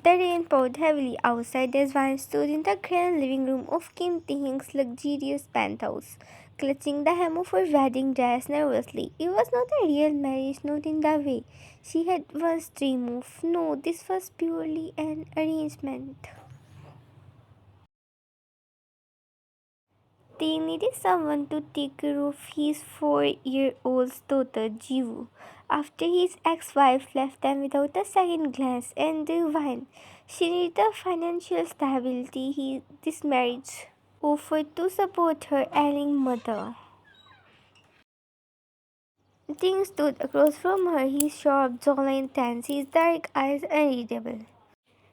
The rain poured heavily outside as Van stood in the grand living room of Kim Taehyung's luxurious penthouse, clutching the hem of her wedding dress nervously. It was not a real marriage, not in the way she had once dreamed of. No, this was purely an arrangement. They needed someone to take care of his 4-year-old daughter, Jiwoo, after his ex-wife left them without a second glance, and when she needed the financial stability this marriage offered to support her ailing mother. Ting stood across from her, his sharp jawline tense, his dark eyes unreadable.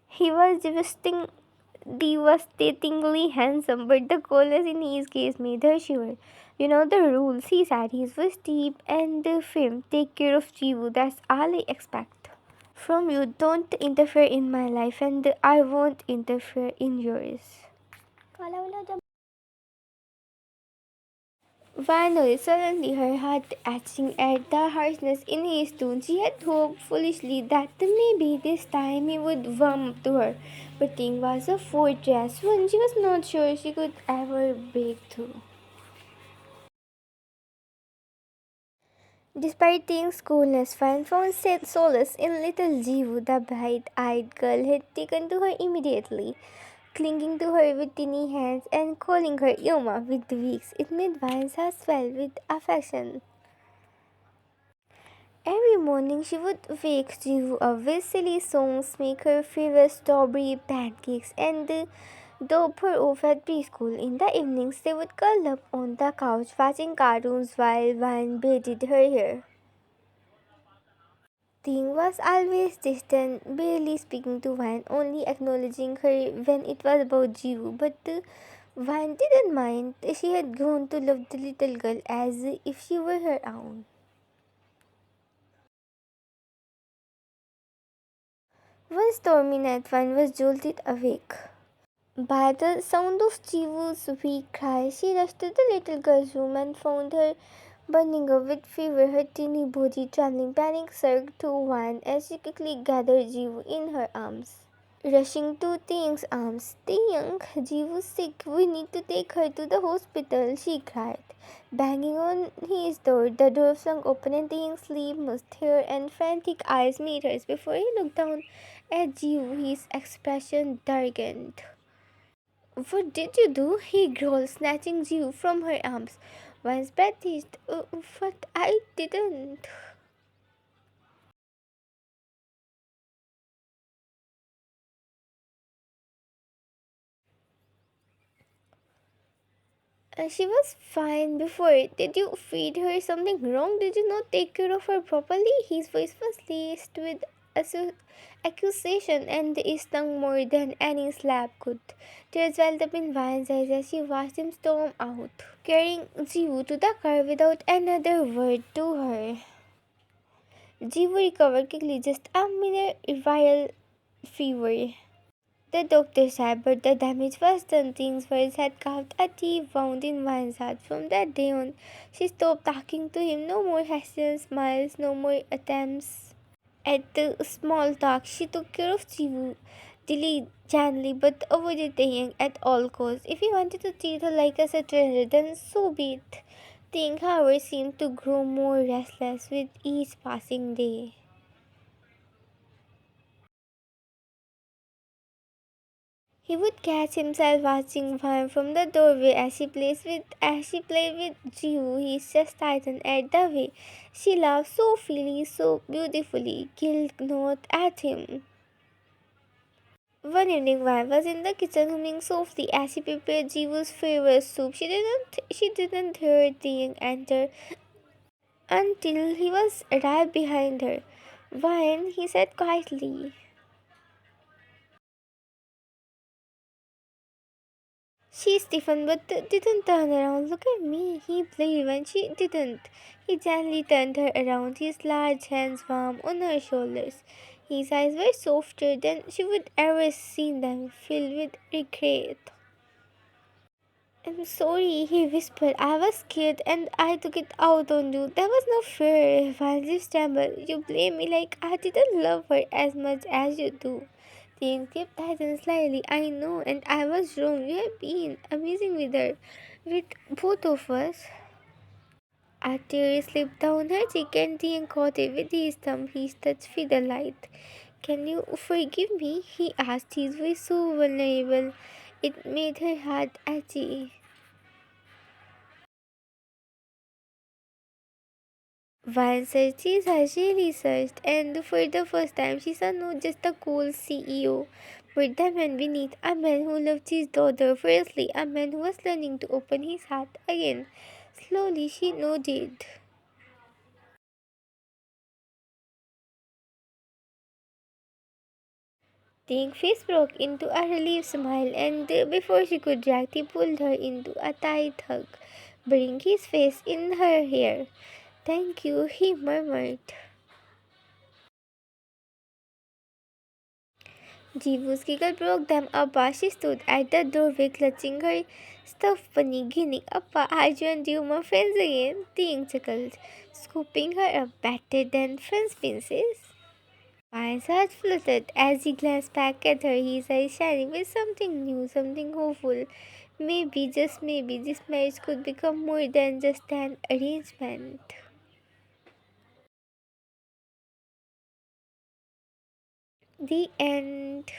He was devastatingly handsome, but the coolness in his gaze made her shiver. You know the rules, he said. His voice deep and firm. Take care of Jiwoo, that's all I expect. From you, don't interfere in my life, and I won't interfere in yours. Finally, suddenly her heart aching at the harshness in his tone. She had hoped foolishly that maybe this time he would warm up to her. But Ting was a fortress, one she was not sure she could ever break through. Despite Ting's coolness, Fan found solace in little Jiwoo. The bright-eyed girl had taken to her immediately, clinging to her with tiny hands and calling her Yoma with weeks. It made Van's heart swell with affection. Every morning she would wake Jiwoo up with silly songs, make her favorite strawberry pancakes, and dope her off at preschool. In the evenings, they would curl up on the couch watching cartoons while Van braided her hair. Ting was always distant, barely speaking to Van, only acknowledging her when it was about Jiwoo. But Van didn't mind. She had grown to love the little girl as if she were her own. One stormy night, Van was jolted awake by the sound of Jiwoo's weak cry. She rushed to the little girl's room and found her burning up with fever, her teeny body trembling. Panic surged through Van as she quickly gathered Jiwoo in her arms. Rushing to Taehyung's arms, "Taehyung, Jiwoo's sick. We need to take her to the hospital," she cried. Banging on his door, the door flung open and Taehyung's sleep-mussed hair and frantic eyes met hers. Before he looked down at Jiwoo, his expression darkened. "What did you do?" he growled, snatching Jiwoo from her arms. Once breathed, "What? I didn't." She was fine before. Did you feed her something wrong? Did you not take care of her properly? His voice was laced with accusation and it stung more than any slap could. Tears welled up in Van's eyes as she watched him storm out, carrying Jiwoo to the car without another word to her. Jiwoo recovered quickly, just a minor viral fever. The doctor said, but the damage was done. Things words had carved a deep wound in Van's heart. From that day on, she stopped talking to him. No more hesitant smiles, no more attempts at the small talk. She took care of Jiwoo diligently, but avoided Taehyung at all costs. If he wanted to treat her like a stranger, then so be it. Taehyung, however, seemed to grow more restless with each passing day. He would catch himself watching her from the doorway as she played with Jiwoo. His chest tightened at the way she laughed so freely, so beautifully, guilt gnawed at him. One evening, Van was in the kitchen humming softly as she prepared Jiwoo's favorite soup. She didn't hear Taehyung enter until he was right behind her. "Van," he said quietly. She stiffened but didn't turn around. "Look at me," he pleaded when she didn't. He gently turned her around, his large hands warm on her shoulders. His eyes were softer than she would ever seen them, filled with regret. "I'm sorry," he whispered. "I was scared and I took it out on you. That was not fair." While lips trembled, "You blame me like I didn't love her as much as you do." Ting kept tightened slightly. I know, and I was wrong. You have been amazing with her. With both of us. A tear slipped down her cheek and Ting caught it with his thumb. His touch with the light. Can you forgive me? He asked, his voice so vulnerable. It made her heart itchy. Van searches has really searched, and for the first time, she saw not just a cool CEO, but the man beneath, a man who loved his daughter fiercely, a man who was learning to open his heart again. Slowly, she nodded. Ting face broke into a relieved smile, and before she could react, he pulled her into a tight hug, burying his face in her hair. Thank you, he murmured. Jiwoo's giggle broke them up. She stood at the doorway clutching her stuffed bunny, grinning. Appa, are you and you my friends again? Ting chuckled, scooping her up better than Friends Princess. Mine's heart fluttered as he glanced back at her, his eyes shining with something new, something hopeful. Maybe, just maybe, this marriage could become more than just an arrangement. The end.